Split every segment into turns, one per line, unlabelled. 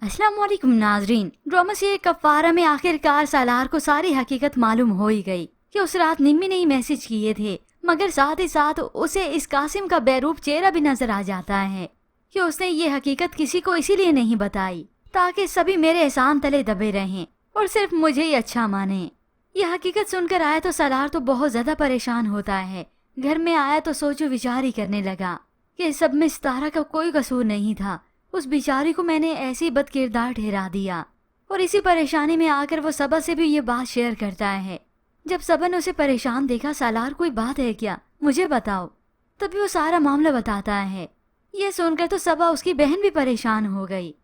अस्सलाम वालेकुम नाजरीन। ड्रामा से कफारा में आखिरकार सालार को सारी हकीकत मालूम हो ही गई कि उस रात निम्मी ने ही मैसेज किए थे, मगर साथ ही साथ उसे इस कासिम का बेरूप चेहरा भी नजर आ जाता है कि उसने ये हकीकत किसी को इसीलिए नहीं बताई ताकि सभी मेरे एहसान तले दबे रहें और सिर्फ मुझे ही अच्छा माने। यह हकीकत सुनकर आया तो सालार तो बहुत ज्यादा परेशान होता है। घर में आया तो सोचो विचार ही करने लगा कि इस सब में सितारा का कोई कसूर नहीं था। उस बेचारी को मैंने ऐसी बदकिरदार ठहरा दिया। और इसी परेशानी में आकर वो सबा से भी ये बात शेयर करता है। जब सबा ने उसे परेशान देखा, सालार कोई बात है क्या, मुझे बताओ, तभी वो सारा मामला बताता है। ये सुनकर तो सबा उसकी बहन भी परेशान हो गई।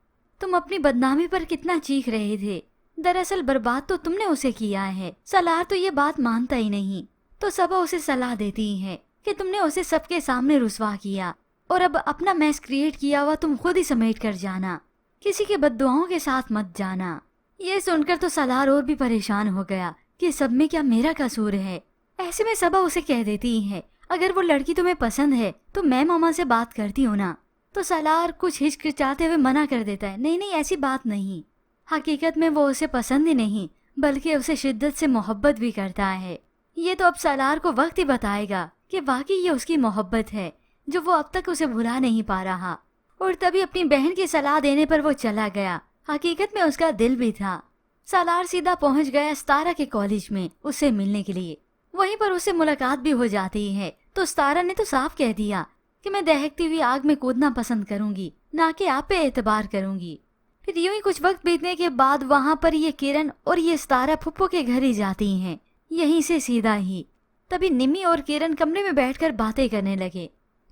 तुम अपनी बदनामी पर कितना चीख रहे थे, दरअसल बर्बाद तो तुमने उसे किया है। सालार तो ये बात मानता ही नहीं, तो सबा उसे सलाह देती है कि तुमने उसे सबके सामने रुसवा किया और अब अपना मैस क्रिएट किया हुआ तुम खुद ही समेट कर जाना, किसी के बद्दुआओं के साथ मत जाना। ये सुनकर तो सालार और भी परेशान हो गया कि सब में क्या मेरा कसूर है। ऐसे में सबा उसे कह देती है, अगर वो लड़की तुम्हें पसंद है तो मैं मामा से बात करती हूँ ना। तो सालार कुछ हिचकिचाते हुए मना कर देता है, नहीं नहीं ऐसी बात नहीं। हकीकत में वो उसे पसंद ही नहीं बल्कि उसे शिद्दत से मोहब्बत भी करता है। ये तो अब सालार को वक्त ही बताएगा कि वाकई ये उसकी मोहब्बत है जो वो अब तक उसे भुला नहीं पा रहा। और तभी अपनी बहन की सलाह देने पर वो चला गया। हकीकत में उसका दिल भी था। सालार सीधा पहुंच गया सितारा के कॉलेज में उससे मिलने के लिए। वहीं पर उससे मुलाकात भी हो जाती है। तो सितारा ने तो साफ कह दिया कि मैं दहकती हुई आग में कूदना पसंद करूंगी, ना कि आप पे एतबार करूंगी। फिर यूं ही कुछ वक्त बीतने के बाद वहां पर ये किरण और ये सितारा फुप्पो के घर ही जाती हैं, यहीं से सीधा ही। तभी निम्मी और किरण कमरे में बैठकर बातें करने लगे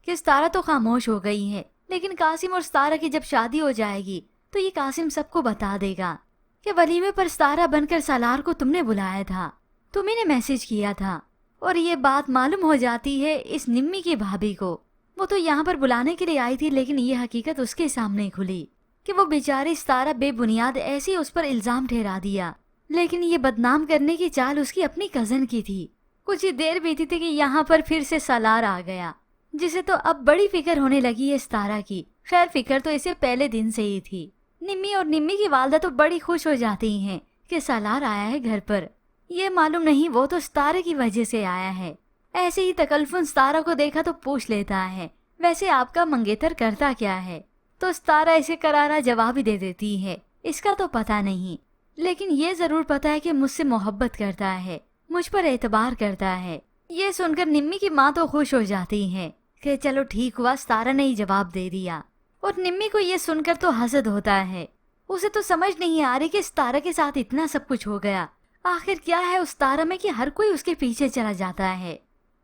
कि सितारा तो खामोश हो गई है, लेकिन कासिम और सितारा की जब शादी हो जाएगी तो ये कासिम सबको बता देगा कि वलीमे पर सितारा बनकर सालार को तुमने बुलाया था, तुम्ही ने मैसेज किया था। और ये बात मालूम हो जाती है इस निम्मी की भाभी को। वो तो यहाँ पर बुलाने के लिए आई थी, लेकिन ये हकीकत उसके सामने खुली कि वो बेचारी सितारा बेबुनियाद ऐसे उस पर इल्जाम ठहरा दिया, लेकिन ये बदनाम करने की चाल उसकी अपनी कजन की थी। कुछ ही देर बीती थी कि यहाँ पर फिर से सालार आ गया, जिसे तो अब बड़ी फिक्र होने लगी है सितारा की। खैर फिक्र तो इसे पहले दिन से ही थी। निम्मी और निम्मी की वालदा तो बड़ी खुश हो जाती हैं कि सालार आया है घर पर। ये मालूम नहीं वो तो सितारे की वजह से आया है। ऐसे ही तकल्फुन सितारा को देखा तो पूछ लेता है, वैसे आपका मंगेतर करता क्या है। तो सितारा इसे करारा जवाब ही दे देती है, इसका तो पता नहीं, लेकिन ये जरूर पता है कि मुझसे मोहब्बत करता है, मुझ पर एतबार करता है। ये सुनकर निम्मी की माँ तो खुश हो जाती है कि चलो ठीक हुआ सितारा ने ही जवाब दे दिया। और निम्मी को ये सुनकर तो हसद होता है। उसे तो समझ नहीं आ रही कि सितारा के साथ इतना सब कुछ हो गया। आखिर क्या है उस सितारा में कि हर कोई उसके पीछे चला जाता है।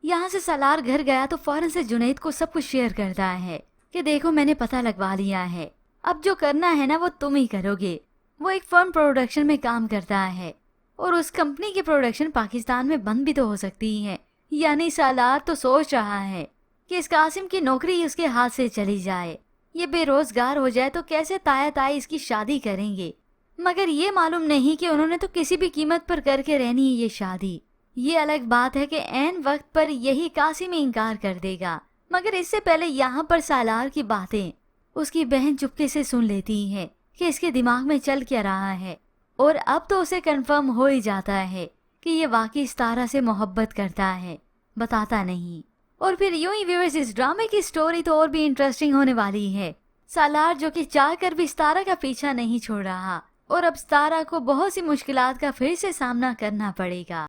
यहाँ से सालार घर गया तो फौरन से जुनैद को सब कुछ शेयर करता है कि देखो मैंने पता लगवा लिया है, अब जो करना है ना वो तुम ही करोगे। वो एक फर्म प्रोडक्शन में काम करता है और उस कंपनी की प्रोडक्शन पाकिस्तान में बंद भी तो हो सकती है। यानी सालार तो सोच रहा है कि इस कासिम की नौकरी उसके हाथ से चली जाए, ये बेरोजगार हो जाए तो कैसे ताया ताई इसकी शादी करेंगे। मगर ये मालूम नहीं कि उन्होंने तो किसी भी कीमत पर करके रहनी है ये शादी। ये अलग बात है कि ऐन वक्त पर यही कासिम इनकार कर देगा। मगर इससे पहले यहाँ पर सालार की बातें उसकी बहन चुपके से सुन लेती है कि इसके दिमाग में चल क्या रहा है। और अब तो उसे कंफर्म हो ही जाता है कि ये वाकई सितारा से मोहब्बत करता है, बताता नहीं। और फिर यूं ही व्यूअर्स इस ड्रामे की स्टोरी तो और भी इंटरेस्टिंग होने वाली है। सालार जो कि चाह कर भी सितारा का पीछा नहीं छोड़ रहा और अब सितारा को बहुत सी मुश्किलात का फिर से सामना करना पड़ेगा।